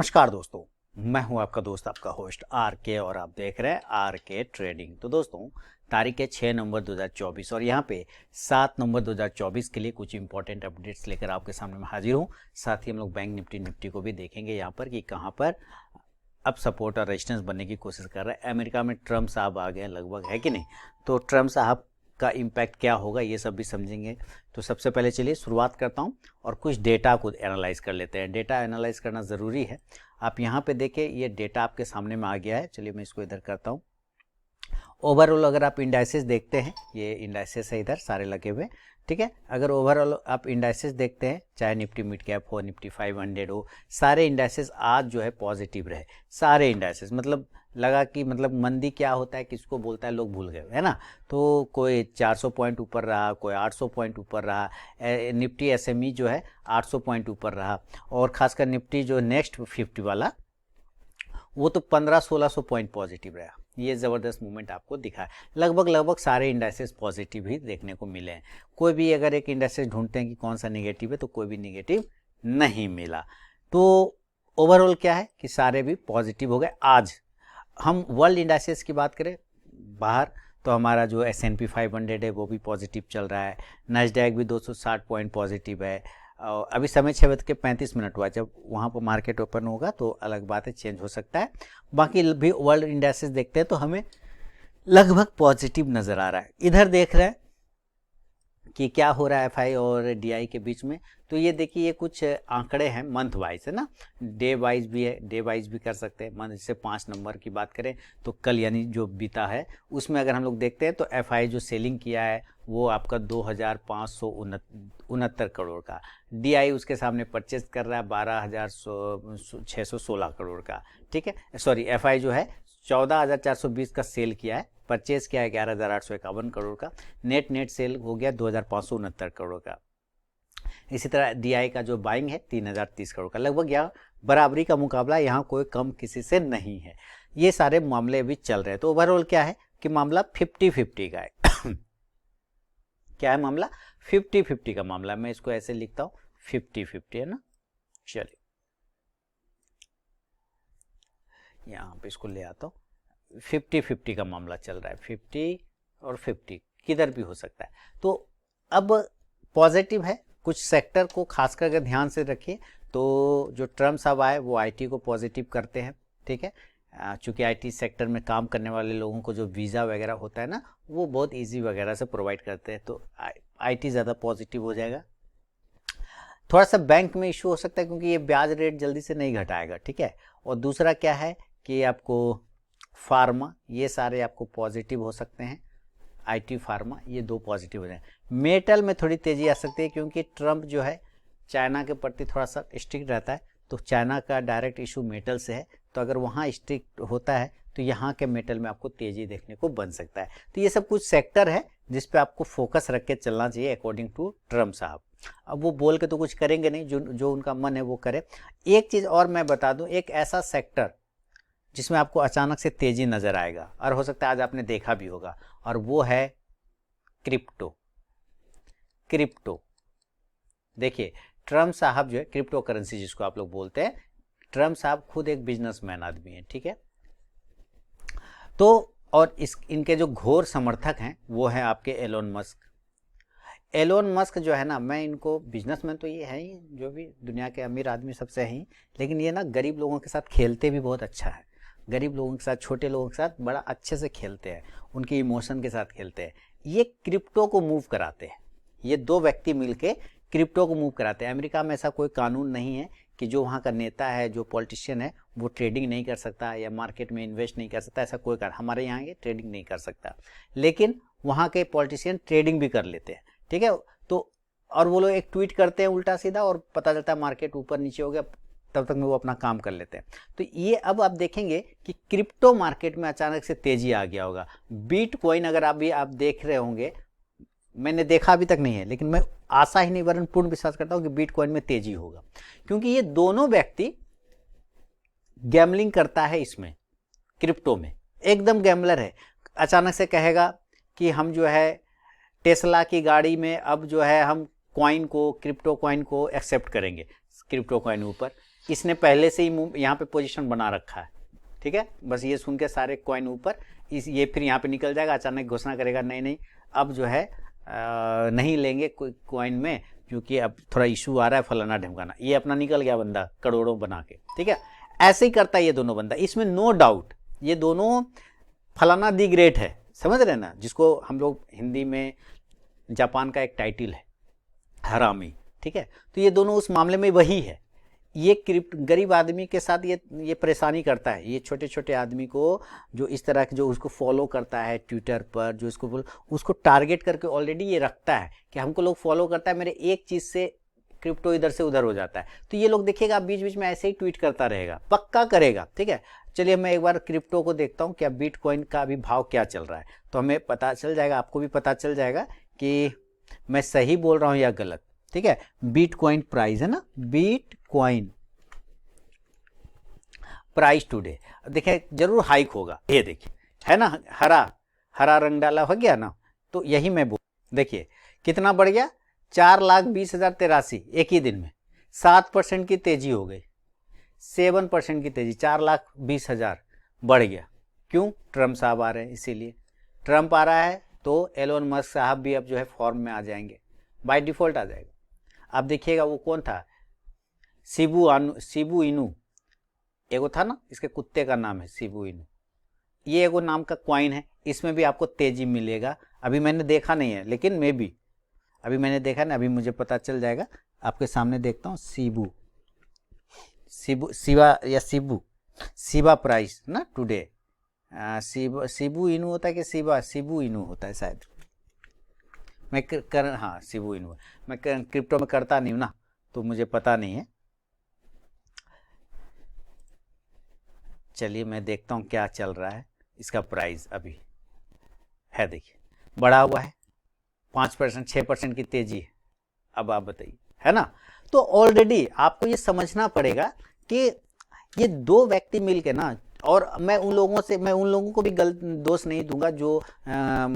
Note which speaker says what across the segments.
Speaker 1: नमस्कार दोस्तों, मैं हूं आपका दोस्त आपका होस्ट आर के और आप देख रहे हैं आर के ट्रेडिंग। तो दोस्तों तारीख है 6 नवंबर 2024 और यहाँ पे 7 नवंबर 2024 के लिए कुछ इंपॉर्टेंट अपडेट्स लेकर आपके सामने मैं हाजिर हूँ। साथ ही हम लोग बैंक निफ्टी को भी देखेंगे यहाँ पर कि कहाँ पर अब सपोर्ट और रेजिस्टेंस बनने की कोशिश कर रहा है। अमेरिका में ट्रम्प साहब आ गए लगभग, है कि नहीं? तो ट्रम्प साहब का इम्पैक्ट क्या होगा ये सब भी समझेंगे। तो सबसे पहले चलिए शुरुआत करता हूं और कुछ डेटा को एनालाइज कर लेते हैं। डेटा एनालाइज करना ज़रूरी है। आप यहां पे देखें, ये डेटा आपके सामने में आ गया है। चलिए मैं इसको इधर करता हूं। ओवरऑल अगर आप इंडाइसेस देखते हैं, ये इंडाइसेस है इधर सारे लगे हुए, ठीक है। अगर ओवरऑल आप इंडाइसेस देखते हैं, चाहे निफ्टी मिड कैप हो, निफ्टी 500 हो, सारे इंडाइसेस आज जो है पॉजिटिव रहे। सारे इंडाइसेस मतलब लगा कि मतलब मंदी क्या होता है, किसको बोलता है, लोग भूल गए, है ना। तो कोई 400 पॉइंट ऊपर रहा, कोई 800 पॉइंट ऊपर रहा। निफ्टी एसएमई जो है 800 पॉइंट ऊपर रहा और खासकर निफ्टी जो नेक्स्ट 50 वाला वो तो 1500-1600 पॉइंट पॉजिटिव रहा। ये ज़बरदस्त मूवमेंट आपको दिखा है। लगभग सारे इंडाइसेस पॉजिटिव ही देखने को मिले हैं। कोई भी अगर एक इंडाइसेस ढूंढते हैं कि कौन सा नेगेटिव है तो कोई भी नेगेटिव नहीं मिला। तो ओवरऑल क्या है कि सारे भी पॉजिटिव हो गए। आज हम वर्ल्ड इंडाइसेस की बात करें बाहर, तो हमारा जो S&P 500 है वो भी पॉजिटिव चल रहा है। नैस्डैक भी 260 पॉइंट पॉजिटिव है। अभी समय 6:35 हुआ। जब वहाँ पर मार्केट ओपन होगा तो अलग बात है, चेंज हो सकता है। बाकी भी वर्ल्ड इंडेक्सेस देखते हैं तो हमें लगभग पॉजिटिव नज़र आ रहा है। इधर देख रहे हैं कि क्या हो रहा है एफआई और डीआई के बीच में। तो ये देखिए, ये कुछ आंकड़े हैं मंथ वाइज, है ना। डे वाइज भी है, डे वाइज भी कर सकते हैं। मंथ से 5 नंबर की बात करें तो कल यानी जो बीता है उसमें अगर हम लोग देखते हैं तो एफआई जो सेलिंग किया है वो आपका 2569 करोड़ का। डीआई उसके सामने परचेज कर रहा है 12,616 करोड़ का, ठीक है। सॉरी, एफआई जो है 14,420 का सेल किया है, परचेज किया है 11,851 करोड़ का। नेट सेल हो गया 2,569 करोड़ का। इसी तरह डीआई का जो बाइंग है 3,030 करोड़ का। लगभग यहाँ बराबरी का मुकाबला, यहाँ कोई कम किसी से नहीं है। ये सारे मामले अभी चल रहे हैं। तो ओवरऑल क्या है कि मामला 50-50 का है। क्या है मामला? 50-50 का मामला। मैं इसको ऐसे लिखता हूँ 50-50, है ना। चलिए यहाँ पे इसको ले आता हूँ। 50-50 का मामला चल रहा है। 50 और 50 किधर भी हो सकता है। तो अब पॉजिटिव है। कुछ सेक्टर को खासकर अगर ध्यान से रखिए तो जो ट्रम्प साहब आए वो आईटी को पॉजिटिव करते हैं, ठीक है। चूँकि आईटी सेक्टर में काम करने वाले लोगों को जो वीज़ा वगैरह होता है ना, वो बहुत इजी वगैरह से प्रोवाइड करते हैं, तो आईटी ज़्यादा पॉजिटिव हो जाएगा। थोड़ा सा बैंक में इशू हो सकता है क्योंकि ये ब्याज रेट जल्दी से नहीं घटाएगा, ठीक है। और दूसरा क्या है कि आपको फार्मा, ये सारे आपको पॉजिटिव हो सकते हैं। आईटी फार्मा ये दो पॉजिटिव हो जाए। मेटल में थोड़ी तेज़ी आ सकती है क्योंकि ट्रम्प जो है चाइना के प्रति थोड़ा सा स्ट्रिक्ट रहता है, तो चाइना का डायरेक्ट इशू मेटल से है। तो अगर वहाँ स्ट्रिक्ट होता है तो यहाँ के मेटल में आपको तेज़ी देखने को बन सकता है। तो ये सब कुछ सेक्टर है जिस पे आपको फोकस रख के चलना चाहिए अकॉर्डिंग टू ट्रम्प साहब। अब वो बोल के तो कुछ करेंगे नहीं, जो उनका मन है वो करे। एक चीज़ और मैं बता दूँ, एक ऐसा सेक्टर जिसमें आपको अचानक से तेज़ी नज़र आएगा और हो सकता है आज आपने देखा भी होगा, और वो है क्रिप्टो। देखिए, ट्रम्प साहब जो है क्रिप्टो करेंसी जिसको आप लोग बोलते हैं, ट्रम्प साहब खुद एक बिजनेसमैन आदमी है, ठीक है। तो और इनके जो घोर समर्थक हैं वो है आपके एलोन मस्क जो है ना, मैं इनको बिजनेसमैन तो ये है ही, जो भी दुनिया के अमीर आदमी सबसे हैं, लेकिन ये ना गरीब लोगों के साथ खेलते भी बहुत अच्छा है। गरीब लोगों के साथ, छोटे लोगों के साथ बड़ा अच्छे से खेलते हैं, उनके इमोशन के साथ खेलते हैं। ये क्रिप्टो को मूव कराते हैं। ये दो व्यक्ति मिलके क्रिप्टो को मूव कराते हैं। अमेरिका में ऐसा कोई कानून नहीं है कि जो वहाँ का नेता है, जो पॉलिटिशियन है, वो ट्रेडिंग नहीं कर सकता या मार्केट में इन्वेस्ट नहीं कर सकता। ऐसा कोई कारण हमारे यहाँ ये ट्रेडिंग नहीं कर सकता, लेकिन वहाँ के पॉलिटिशियन ट्रेडिंग भी कर लेते हैं, ठीक है। तो और वो लोग एक ट्वीट करते हैं उल्टा सीधा और पता चलता है मार्केट ऊपर नीचे हो गया, तब तक में वो अपना काम कर लेते हैं। तो ये अब आप देखेंगे कि क्रिप्टो मार्केट में अचानक से तेजी आ गया होगा। बिटकॉइन अगर आप देख रहे होंगे, मैंने देखा अभी तक नहीं है, लेकिन मैं आशा ही नहीं वरन पूर्ण विश्वास करता हूं कि बिटकॉइन में तेजी होगा, क्योंकि ये दोनों व्यक्ति गैमलिंग करता है इसमें, क्रिप्टो में एकदम गैमलर है। अचानक से कहेगा कि हम जो है टेस्ला की गाड़ी में अब जो है हम कॉइन को, क्रिप्टो कॉइन को एक्सेप्ट करेंगे, क्रिप्टो कॉइन ऊपर इसने पहले से ही यहाँ पे पोजीशन बना रखा है, ठीक है। बस ये सुन के सारे कॉइन ऊपर, इस ये फिर यहाँ पे निकल जाएगा, अचानक घोषणा करेगा नहीं नहीं अब जो है नहीं लेंगे कोई कॉइन में, क्योंकि अब थोड़ा इशू आ रहा है फलाना ढमकाना, ये अपना निकल गया बंदा करोड़ों बना के, ठीक है। ऐसे ही करता है ये दोनों बंदा, इसमें नो डाउट ये दोनों फलाना दी ग्रेट है, समझ रहे ना, जिसको हम लोग हिंदी में जापान का एक टाइटल है हरामी, ठीक है। तो ये दोनों उस मामले में वही है। ये गरीब आदमी के साथ ये परेशानी करता है, ये छोटे छोटे आदमी को जो इस तरह के जो उसको फॉलो करता है ट्विटर पर, जो उसको टारगेट करके ऑलरेडी ये रखता है कि हमको लोग फॉलो करता है, मेरे एक चीज़ से क्रिप्टो इधर से उधर हो जाता है, तो ये लोग देखिएगा बीच बीच में ऐसे ही ट्वीट करता रहेगा, पक्का करेगा, ठीक है। चलिए मैं एक बार क्रिप्टो को देखता हूँ क्या बिटकॉइन का अभी भाव क्या चल रहा है, तो हमें पता चल जाएगा, आपको भी पता चल जाएगा कि मैं सही बोल रहा हूँ या गलत, ठीक है। बिटकॉइन प्राइस है ना, बिटकॉइन प्राइस टुडे देखिए जरूर हाइक होगा, ये देखिए है ना, हरा रंग डाला हो गया ना, तो यही मैं बोल, देखिए कितना बढ़ गया, 4,20,083 एक ही दिन में, 7% की तेजी हो गई, 7% की तेजी, 4,20,000 बढ़ गया। क्यों? ट्रम्प साहब आ रहे हैं, इसीलिए ट्रम्प आ रहा है तो एलोन मस्क साहब भी अब जो है फॉर्म में आ जाएंगे, बाय डिफॉल्ट आ जाएगा। आप देखिएगा वो कौन था, शिबू इनू एगो था ना, इसके कुत्ते का नाम है शिबू इनू, ये एगो नाम का क्वाइन है, इसमें भी आपको तेजी मिलेगा। अभी मैंने देखा नहीं है, लेकिन मे बी अभी मैंने देखा ना, अभी मुझे पता चल जाएगा, आपके सामने देखता हूँ। शिबा प्राइस ना टुडे, शिबू इनू होता है कि शिबू इनू होता है शायद, मैं हाँ शिबू इनू, मैं क्रिप्टो में करता नहीं हूँ ना, तो मुझे पता नहीं है। चलिए मैं देखता हूँ क्या चल रहा है, इसका प्राइस अभी है, देखिए बढ़ा हुआ है, 5% 6% की तेजी है। अब आप बताइए, है ना। तो ऑलरेडी आपको ये समझना पड़ेगा कि ये दो व्यक्ति मिलके ना, और मैं उन लोगों को भी गलत दोष नहीं दूंगा जो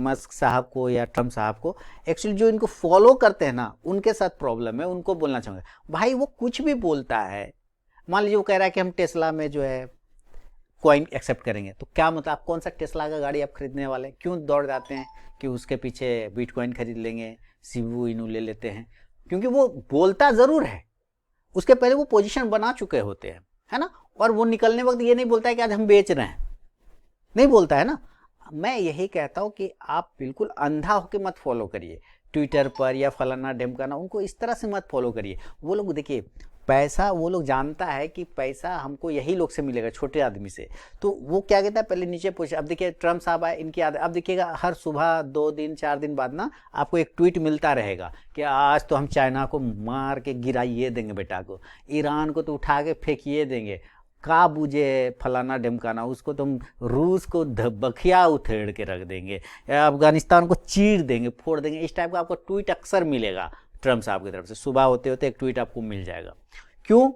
Speaker 1: मस्क साहब को या ट्रम्प साहब को, एक्चुअली जो इनको फॉलो करते हैं ना, उनके साथ प्रॉब्लम है। उनको बोलना चाहूँगा भाई, वो कुछ भी बोलता है, मान लीजिए वो कह रहा है कि हम टेस्ला में जो है कॉइन एक्सेप्ट करेंगे, तो क्या मतलब आप कौन सा टेस्ला का गाड़ी आप खरीदने वाले, क्यों दौड़ जाते हैं कि उसके पीछे बिटकॉइन खरीद लेंगे, शिबू इनू ले लेते हैं, क्योंकि वो बोलता ज़रूर है, उसके पहले वो पोजीशन बना चुके होते हैं, है ना। और वो निकलने वक्त ये नहीं बोलता है कि आज हम बेच रहे हैं, नहीं बोलता है ना। मैं यही कहता हूँ कि आप बिल्कुल अंधा होकर मत फॉलो करिए ट्विटर पर या फलाना ढिमकाना, उनको इस तरह से मत फॉलो करिए। वो लोग देखिए पैसा, वो लोग जानता है कि पैसा हमको यही लोग से मिलेगा, छोटे आदमी से, तो वो क्या कहता है पहले नीचे पूछे। अब देखिए ट्रम्प साहब आए, इनकी आदत, अब देखिएगा हर सुबह 2 दिन 4 दिन बाद ना आपको एक ट्वीट मिलता रहेगा कि आज तो हम चाइना को मार के गिराइए देंगे बेटा को, ईरान को तो उठा के फेंकिए देंगे, का बुझे फलाना ढमकाना, उसको तुम रूस को बखिया उथेड़ के रख देंगे, अफगानिस्तान को चीर देंगे, फोड़ देंगे, इस टाइप का आपको ट्वीट अक्सर मिलेगा ट्रम्प साहब की तरफ से। सुबह होते होते एक ट्वीट आपको मिल जाएगा। क्यों?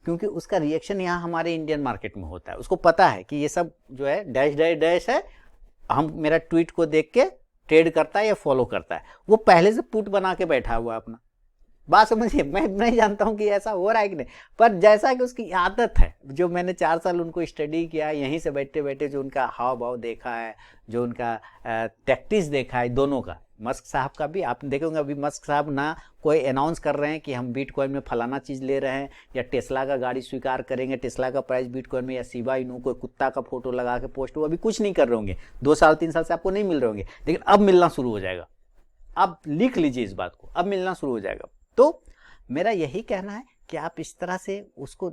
Speaker 1: क्योंकि उसका रिएक्शन यहाँ हमारे इंडियन मार्केट में होता है, उसको पता है कि ये सब जो है डैश डैश डैश है, हम मेरा ट्वीट को देख के ट्रेड करता है या फॉलो करता है, वो पहले से पुट बना के बैठा हुआ अपना। बात समझिए, मैं नहीं जानता हूँ कि ऐसा हो रहा है कि नहीं, पर जैसा कि उसकी आदत है, जो मैंने 4 साल उनको स्टडी किया, यहीं से बैठे बैठे जो उनका हाव भाव देखा है, जो उनका टैक्टिस देखा है दोनों का, मस्क साहब का भी आप देखेंगे। अभी मस्क साहब ना कोई अनाउंस कर रहे हैं कि हम बिटकॉइन में फलाना चीज़ ले रहे हैं, या टेस्ला का गाड़ी स्वीकार करेंगे, टेस्ला का प्राइस बिटकॉइन में, या शिबा इनू कोई कुत्ता का फोटो लगा के पोस्ट, वो अभी कुछ नहीं कर रहे होंगे, 2 साल 3 साल से आपको नहीं मिल रहे होंगे, लेकिन अब मिलना शुरू हो जाएगा। आप लिख लीजिए इस बात को, अब मिलना शुरू हो जाएगा। तो मेरा यही कहना है कि आप इस तरह से उसको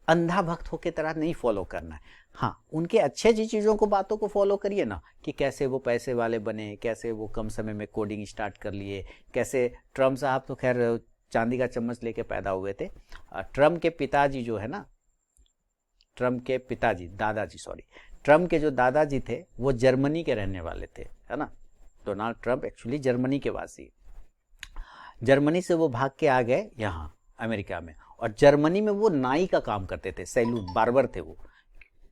Speaker 1: अंधा भक्त होकर तरह नहीं फॉलो करना है। हाँ, उनके अच्छे अच्छी चीज़ों को, बातों को फॉलो करिए ना, कि कैसे वो पैसे वाले बने, कैसे वो कम समय में कोडिंग स्टार्ट कर लिए, कैसे ट्रम्प साहब तो खैर चांदी का चम्मच लेके पैदा हुए थे। ट्रम्प के पिताजी जो है ना, ट्रम्प के जो दादाजी थे वो जर्मनी के रहने वाले थे, है ना। डोनाल्ड ट्रम्प एक्चुअली जर्मनी के वासी, जर्मनी से वो भाग के आ गए यहाँ अमेरिका में, और जर्मनी में वो नाई का काम करते थे, सैलून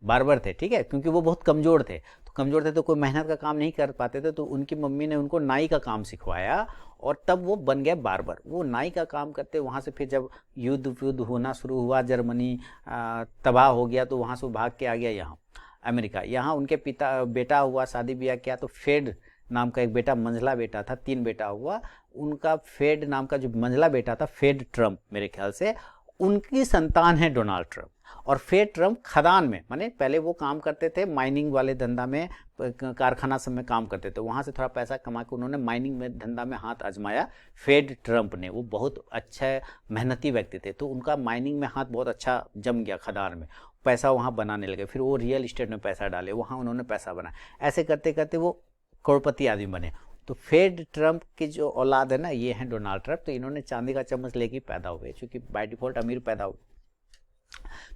Speaker 1: बार्बर थे, ठीक है, क्योंकि वो बहुत कमज़ोर थे, तो कमज़ोर थे तो कोई मेहनत का काम नहीं कर पाते थे, तो उनकी मम्मी ने उनको नाई का काम सिखवाया और तब वो बन गए बार्बर। वो नाई का काम करते, वहाँ से फिर जब युद्ध होना शुरू हुआ, जर्मनी तबाह हो गया, तो वहाँ से वो भाग के आ गया यहाँ अमेरिका। यहाँ उनके पिता बेटा हुआ, शादी ब्याह किया, तो फेड नाम का एक बेटा, मंझला बेटा था, 3 बेटा हुआ उनका। फेड नाम का जो मंझला बेटा था, फेड ट्रम्प मेरे ख्याल से, उनकी संतान है डोनाल्ड ट्रम्प। और फेड ट्रम्प खदान में, माने पहले वो काम करते थे माइनिंग वाले धंधा में, कारखाना सब में काम करते थे, वहाँ से थोड़ा पैसा कमा के उन्होंने माइनिंग में धंधा में हाथ आजमाया फेड ट्रम्प ने। वो बहुत अच्छे मेहनती व्यक्ति थे, तो उनका माइनिंग में हाथ बहुत अच्छा जम गया, खदान में पैसा वहाँ बनाने लगे। फिर वो रियल इस्टेट में पैसा डाले, वहाँ उन्होंने पैसा बनाया। ऐसे करते करते वो करोड़पति आदमी बने। तो फेड ट्रम्प की जो औलाद है ना, ये है डोनाल्ड ट्रम्प। तो इन्होंने चांदी का चम्मच लेके पैदा हुए, क्योंकि बाय डिफॉल्ट अमीर पैदा हुए।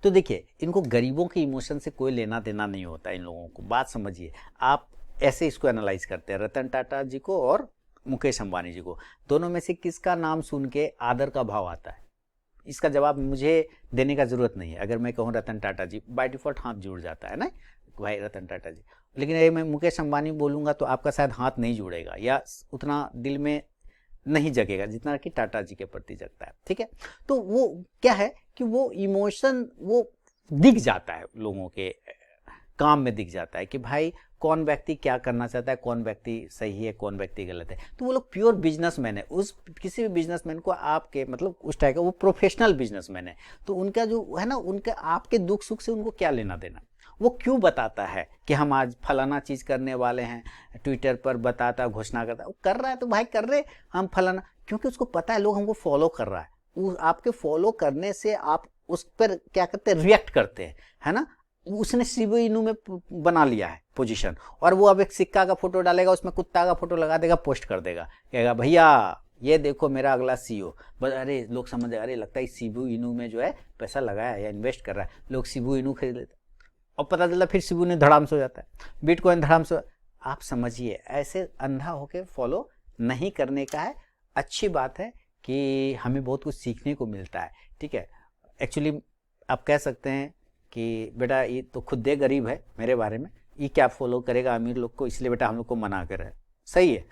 Speaker 1: तो देखिए, इनको गरीबों के इमोशन से कोई लेना देना नहीं होता इन लोगों को। बात समझिए आप, ऐसे इसको एनालाइज करते हैं रतन टाटा जी को और मुकेश अंबानी जी को, दोनों में से किसका नाम सुन के आदर का भाव आता है? इसका जवाब मुझे देने का जरूरत नहीं है। अगर मैं कहूँ रतन टाटा जी, बाय डिफॉल्ट हाथ जुड़ जाता है ना, भाई रतन टाटा जी। लेकिन अगर मैं मुकेश अंबानी बोलूँगा तो आपका शायद हाथ नहीं जुड़ेगा या उतना दिल में नहीं जगेगा जितना कि टाटा जी के प्रति जगता है। ठीक है, तो वो क्या है कि वो इमोशन वो दिख जाता है, लोगों के काम में दिख जाता है कि भाई कौन व्यक्ति क्या करना चाहता है, कौन व्यक्ति सही है, कौन व्यक्ति गलत है। तो वो लोग प्योर बिजनेसमैन है। उस किसी भी बिजनेसमैन को आपके मतलब उस टाइप का वो प्रोफेशनल बिजनेसमैन है, तो उनका जो है ना, उनका आपके दुख सुख से उनको क्या लेना देना। वो क्यों बताता है कि हम आज फलाना चीज़ करने वाले हैं, ट्विटर पर बताता, घोषणा करता, वो कर रहा है तो भाई कर रहे हम फलाना, क्योंकि उसको पता है लोग हमको फॉलो कर रहा है। वो आपके फॉलो करने से आप उस पर क्या करते हैं, रिएक्ट करते हैं, है ना। उसने शिबू इनू में बना लिया है पोजीशन, और वो अब एक सिक्का का फोटो डालेगा, उसमें कुत्ता का फोटो लगा देगा, पोस्ट कर देगा, कहेगा भैया ये देखो मेरा अगला सीईओ। बस अरे लोग समझ, अरे लगता है शिबू इनू में जो है पैसा लगाया है या इन्वेस्ट कर रहा है, लोग शिबू इनू खरीद लेते, और पता चला फिर शिबू ने धड़ाम से हो जाता है, बिटकॉइन धड़ाम से। आप समझिए, ऐसे अंधा होके फॉलो नहीं करने का है। अच्छी बात है कि हमें बहुत कुछ सीखने को मिलता है। ठीक है, एक्चुअली आप कह सकते हैं कि बेटा ये तो खुद दे गरीब है, मेरे बारे में ये क्या फॉलो करेगा अमीर लोग को, इसलिए बेटा हम लोग को मना कर रहा है। सही है,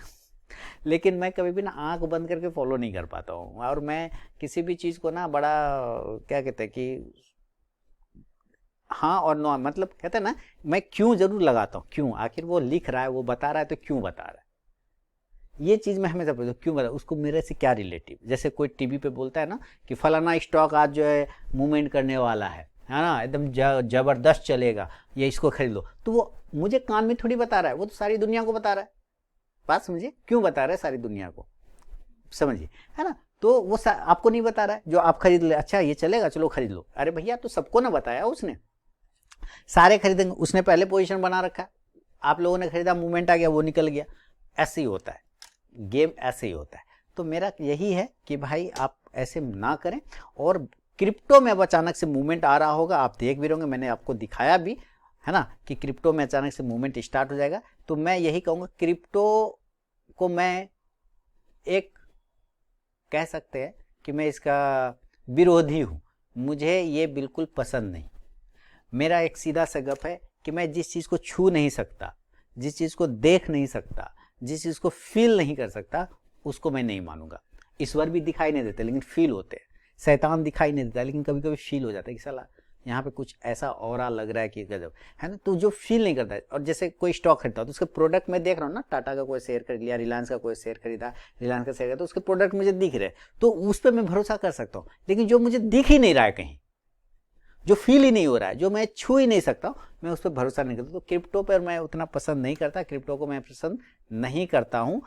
Speaker 1: लेकिन मैं कभी भी ना आंख बंद करके फॉलो नहीं कर पाता हूँ। और मैं किसी भी चीज़ को ना बड़ा क्या कहते हैं कि हाँ और नो, मतलब कहते हैं ना, मैं क्यों जरूर लगाता हूँ, क्यों, आखिर वो लिख रहा है, वो बता रहा है, तो क्यों बता रहा है, ये चीज़ मैं हमेशा पूछता हूँ, क्यों बता, उसको मेरे से क्या रिलेटिव। जैसे कोई टीवी पे बोलता है ना कि फलाना स्टॉक आज जो है मूवमेंट करने वाला है ना, एकदम जबरदस्त चलेगा, ये इसको खरीद लो, तो वो मुझे कान में थोड़ी बता रहा है, वो तो सारी दुनिया को बता रहा है। बात समझिए, क्यों बता रहा है सारी दुनिया को, समझिए, है ना। तो वो आपको नहीं बता रहा है, जो आप खरीद ले, अच्छा ये चलेगा चलो खरीद लो, अरे भैया तो सबको ना बताया उसने, सारे खरीदेंगे, उसने पहले पोजीशन बना रखा है, आप लोगों ने खरीदा, मूवमेंट आ गया, वो निकल गया। ऐसे ही होता है गेम, ऐसे ही होता है। तो मेरा यही है कि भाई आप ऐसे ना करें। और क्रिप्टो में अब अचानक से मूवमेंट आ रहा होगा, आप देख भी रहोगे, मैंने आपको दिखाया भी है ना कि क्रिप्टो में अचानक से मूवमेंट स्टार्ट हो जाएगा। तो मैं यही कहूँगा, क्रिप्टो को मैं एक कह सकते हैं कि मैं इसका विरोधी हूँ, मुझे ये बिल्कुल पसंद नहीं। मेरा एक सीधा सा गप है कि मैं जिस चीज़ को छू नहीं सकता, जिस चीज़ को देख नहीं सकता, जिस चीज़ को फील नहीं कर सकता, उसको मैं नहीं मानूंगा। ईश्वर भी दिखाई नहीं देते लेकिन फील होते हैं, शैतान दिखाई नहीं देता लेकिन कभी कभी फील हो जाता है कि साला यहाँ पे कुछ ऐसा ऑरा लग रहा है कि गजब, है ना। तो जो फील नहीं करता है, और जैसे कोई स्टॉक खरीदता है तो उसके प्रोडक्ट में देख रहा हूँ ना, टाटा का कोई शेयर खरीद लिया, रिलायंस का कोई शेयर खरीदा, रिलायंस का शेयर, तो उसके प्रोडक्ट मुझे दिख रहे, तो उस पर मैं भरोसा कर सकता हूँ। लेकिन जो मुझे दिख ही नहीं रहा है कहीं, जो फील ही नहीं हो रहा है, जो मैं छू ही नहीं सकता, मैं उस पर भरोसा नहीं करता। तो क्रिप्टो पर मैं उतना पसंद नहीं करता, क्रिप्टो को मैं पसंद नहीं करता हूँ।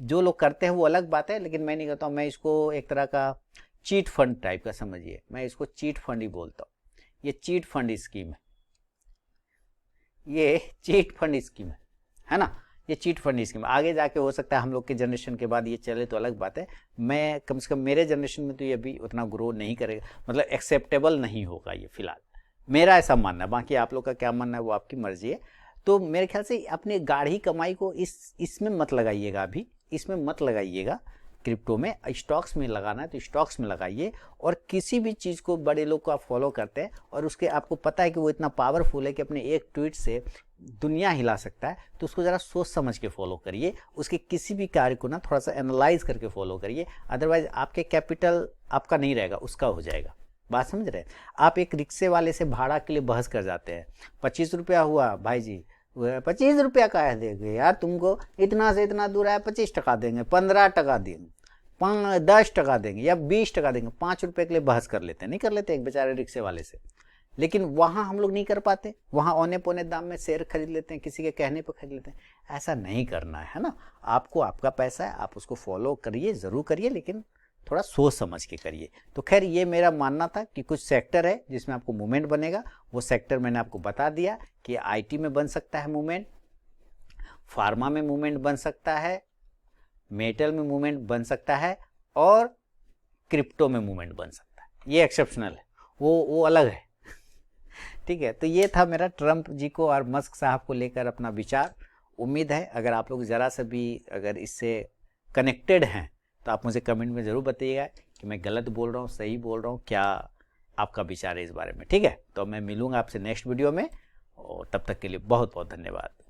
Speaker 1: जो लोग करते हैं वो अलग बात है, लेकिन मैं नहीं करता हूँ। मैं इसको एक तरह का चीट फंड टाइप का समझिए, मैं इसको चीट फंड ही बोलता हूँ। ये चीट फंड स्कीम है, ये चीट फंड स्कीम है ना, ये चीट फंड स्कीम। आगे जाके हो सकता है हम लोग के जनरेशन के बाद ये चले तो अलग बात है। मैं कम से कम मेरे जनरेशन में तो ये अभी उतना ग्रो नहीं करेगा, मतलब एक्सेप्टेबल नहीं होगा ये फिलहाल, मेरा ऐसा मानना है। बाकी आप लोग का क्या मानना है वो आपकी मर्जी है। तो मेरे ख्याल से अपनी गाढ़ी कमाई को इसमें मत लगाइएगा, अभी इसमें मत लगाइएगा। क्रिप्टो में, स्टॉक्स में लगाना है तो स्टॉक्स में लगाइए। और किसी भी चीज़ को बड़े लोग को आप फॉलो करते हैं और उसके आपको पता है कि वो इतना पावरफुल है कि अपने एक ट्वीट से दुनिया हिला सकता है, तो उसको ज़रा सोच समझ के फॉलो करिए। उसके किसी भी कार्य को ना थोड़ा सा एनालाइज करके फॉलो करिए, अदरवाइज आपके कैपिटल आपका नहीं रहेगा, उसका हो जाएगा। बात समझ रहे हैं? आप एक रिक्शे वाले से भाड़ा के लिए बहस कर जाते हैं, 25 रुपया हुआ भाई जी, 25 रुपया का है देंगे यार, तुमको इतना से इतना दूर है, 25 टका देंगे, 15 टका देंगे, 10 टका देंगे या 20 टका देंगे, 5 रुपये के लिए बहस कर लेते हैं, नहीं कर लेते एक बेचारे रिक्शे वाले से। लेकिन वहाँ हम लोग नहीं कर पाते, वहाँ औने पौने दाम में शेयर खरीद लेते हैं, किसी के कहने पर खरीद लेते हैं। ऐसा नहीं करना है ना। आपको आपका पैसा है, आप उसको फॉलो करिए, ज़रूर करिए, लेकिन थोड़ा सोच समझ के करिए। तो खैर ये मेरा मानना था कि कुछ सेक्टर है जिसमें आपको मूवमेंट बनेगा, वो सेक्टर मैंने आपको बता दिया कि आईटी में बन सकता है मूवमेंट, फार्मा में मूवमेंट बन सकता है, मेटल में मूवमेंट बन सकता है, और क्रिप्टो में मूवमेंट बन सकता है। ये एक्सेप्शनल है, वो अलग है। ठीक है, तो ये था मेरा ट्रंप जी को और मस्क साहब को लेकर अपना विचार। उम्मीद है अगर आप लोग ज़रा से भी अगर इससे कनेक्टेड हैं तो आप मुझे कमेंट में ज़रूर बताइएगा कि मैं गलत बोल रहा हूँ, सही बोल रहा हूँ, क्या आपका विचार है इस बारे में। ठीक है, तो मैं मिलूँगा आपसे नेक्स्ट वीडियो में, और तब तक के लिए बहुत बहुत धन्यवाद।